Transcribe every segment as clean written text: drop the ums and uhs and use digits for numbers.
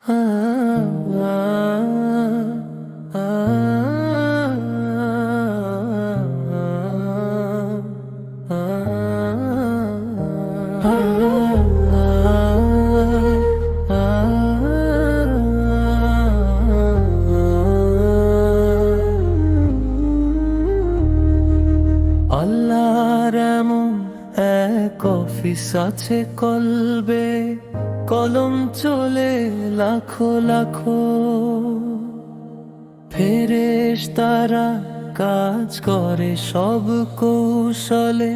আল্লাহর এমন এক অফিস আছে কলবে, কলম চলে লাখো লাখো, ফেরেশতারা কাজ করে সব কৌশলে,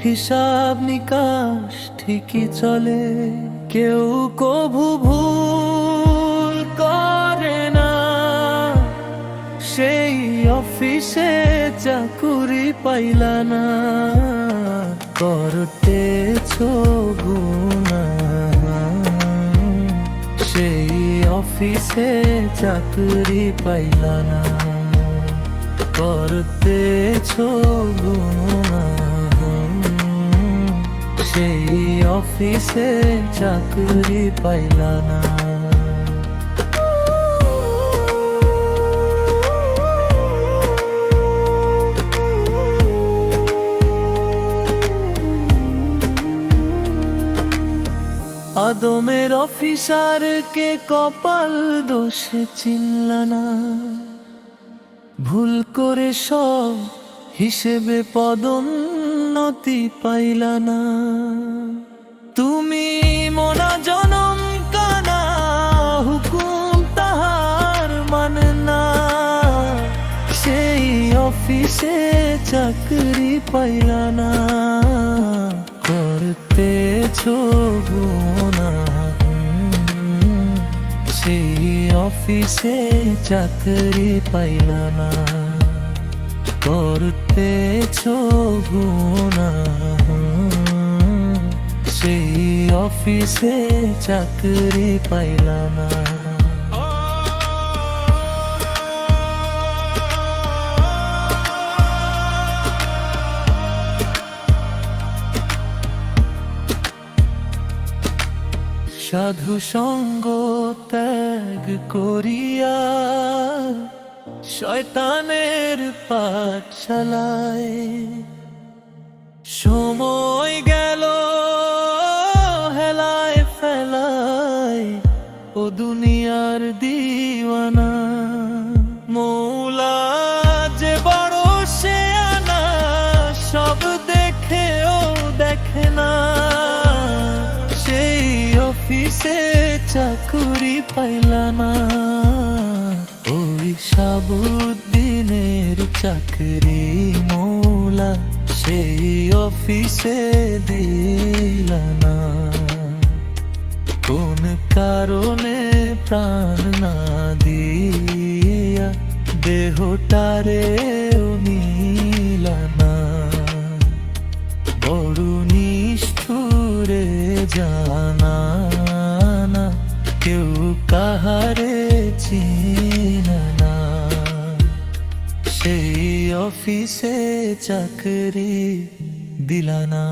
হিসাব নিকাশ ঠিকই চলে। কেউ কভু ভুল করে না, সেই অফিসে চাকুরি পাইলা না। করতেছো গুনাহ, সেই অফিসে চাকুরি পাইলা না। করতেছো গুনাহ, সেই অফিসে চাকুরি পাইলা না। আদমের অফিসারকে কপাল দোষে চিনলা না, ভুল করে সব হিসেবে পদোন্নতি পাইলা না। তুমি মোনা জনম কানা, হুকুম তাহার মানে না, সেই অফিসে চাকরি পাইলা না। করতেছো গুনাহ, সেই অফিসে চাকরি পাইলা না। করতেছো গুনাহ, সেই অফিসে চাকরি পাইলা না। সাধু সঙ্গ ত্যাগ করিয়া শয়তানের পাঠশালায়, সময় গেল হেলায় ফেলায়, ও দুনিয়ার দিওয়ানা। মৌলা যে বড় শেয়ানা, সব দেখেও দেখে না, সেই অফিসে চাকুরি পাইলা না। ওই সাবুদ্দিনের চাকরি মৌলা সেই অফিসে দিলা না। কোন কারণে প্রাণ না দিয়া দেহটারেও নিলা না। বড় নিষ্ঠুরে জানা না, কেউ কাহারে চিনে না, সেই অফিসে চাকরি দিলা না।